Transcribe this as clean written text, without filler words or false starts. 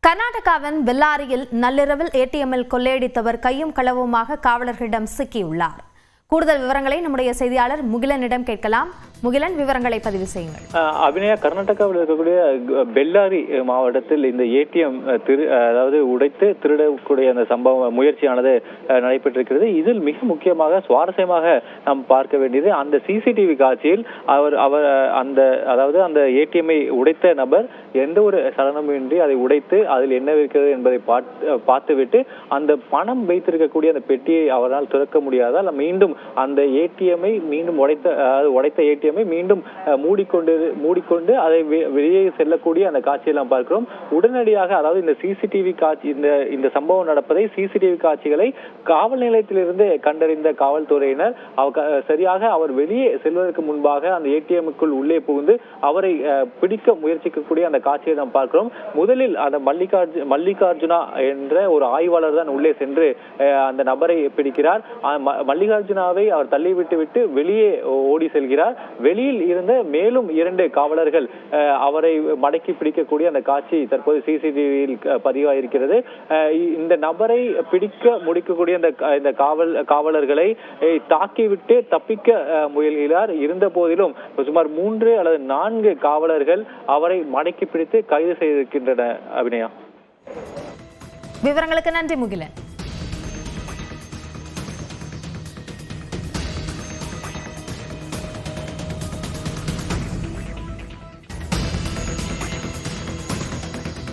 கர்நாடகாவின் பெல்லாரியில் நள்ளிரவில் ஏடிஎம்மில் கொள்ளையடித்தவர் கையும் களவுமாக காவலர்களிடம் சிக்கியுள்ளார். கூடுதல் விவரங்களை நம்முடைய செய்தியாளர் முகிலனிடம் கேட்கலாம். முகிலன், விவரங்களை பதிவு செய்யுங்கள். அபிநயா, கர்நாடகாவில் இருக்கக்கூடிய பெல்லாரி மாவட்டத்தில் இந்த ஏடிஎம் அதாவது உடைத்து திருடக்கூடிய அந்த சம்பவ முயற்சியானது நடைபெற்றிருக்கிறது. இதில் மிக முக்கியமாக சுவாரஸ்யமாக நாம் பார்க்க வேண்டியது அந்த சிசிடிவி காட்சியில் அந்த ஏடிஎம்ஐ உடைத்த நபர் எந்த ஒரு சலனமின்றி அதை உடைத்து அதில் என்ன இருக்கிறது என்பதை பார்த்துவிட்டு அந்த பணம் வைத்திருக்கக்கூடிய அந்த பெட்டியை அவரால் திறக்க முடியாதால் மீண்டும் அந்த ஏடிஎம்ஐ மீண்டும் உடைத்த ஏடிஎம்ஐ மீண்டும் மூடிக்கொண்டு அதை வெளியே செல்லக்கூடிய அந்த காட்சியை நாம் பார்க்கிறோம். உடனடியாக அதாவது இந்த சிசிடிவி காட்சி இந்த சம்பவம் நடப்பதை சிசிடிவி காட்சிகளை காவல் நிலையத்திலிருந்து கண்டறிந்த காவல்துறையினர் சரியாக அவர் வெளியே செல்வதற்கு முன்பாக அந்த ஏடிஎம்முக்குள் உள்ளே புகுந்து அவரை பிடிக்க முயற்சிக்கக்கூடிய அந்த காட்சியை நாம் பார்க்கிறோம். முதலில் அந்த மல்லிகார்ஜுனா என்ற ஒரு ஆய்வாளர் தான் உள்ளே சென்று அந்த நபரை பிடிக்கிறார். மல்லிகார்ஜுனாவை அவர் தள்ளிவிட்டு வெளியே ஓடி செல்கிறார். வெளியில் இருந்த மேலும் 2 காவலர்கள் அவரை மடக்கி பிடிக்கக்கூடிய அந்த காட்சி தற்போது சிசிடிவியில் பதிவாயிருக்கிறது. இந்த நபரை பிடிக்க முடிக்கக்கூடிய இந்த காவலர்களை தாக்கிவிட்டு தப்பிக்க முயல்கிறார். இருந்த போதிலும் சுமார் 3 அல்லது 4 காவலர்கள் அவரை மடக்கி பிடித்து கைது செய்திருக்கின்றன. அபிநயா, விவரங்களுக்கு நன்றி முகிலன்.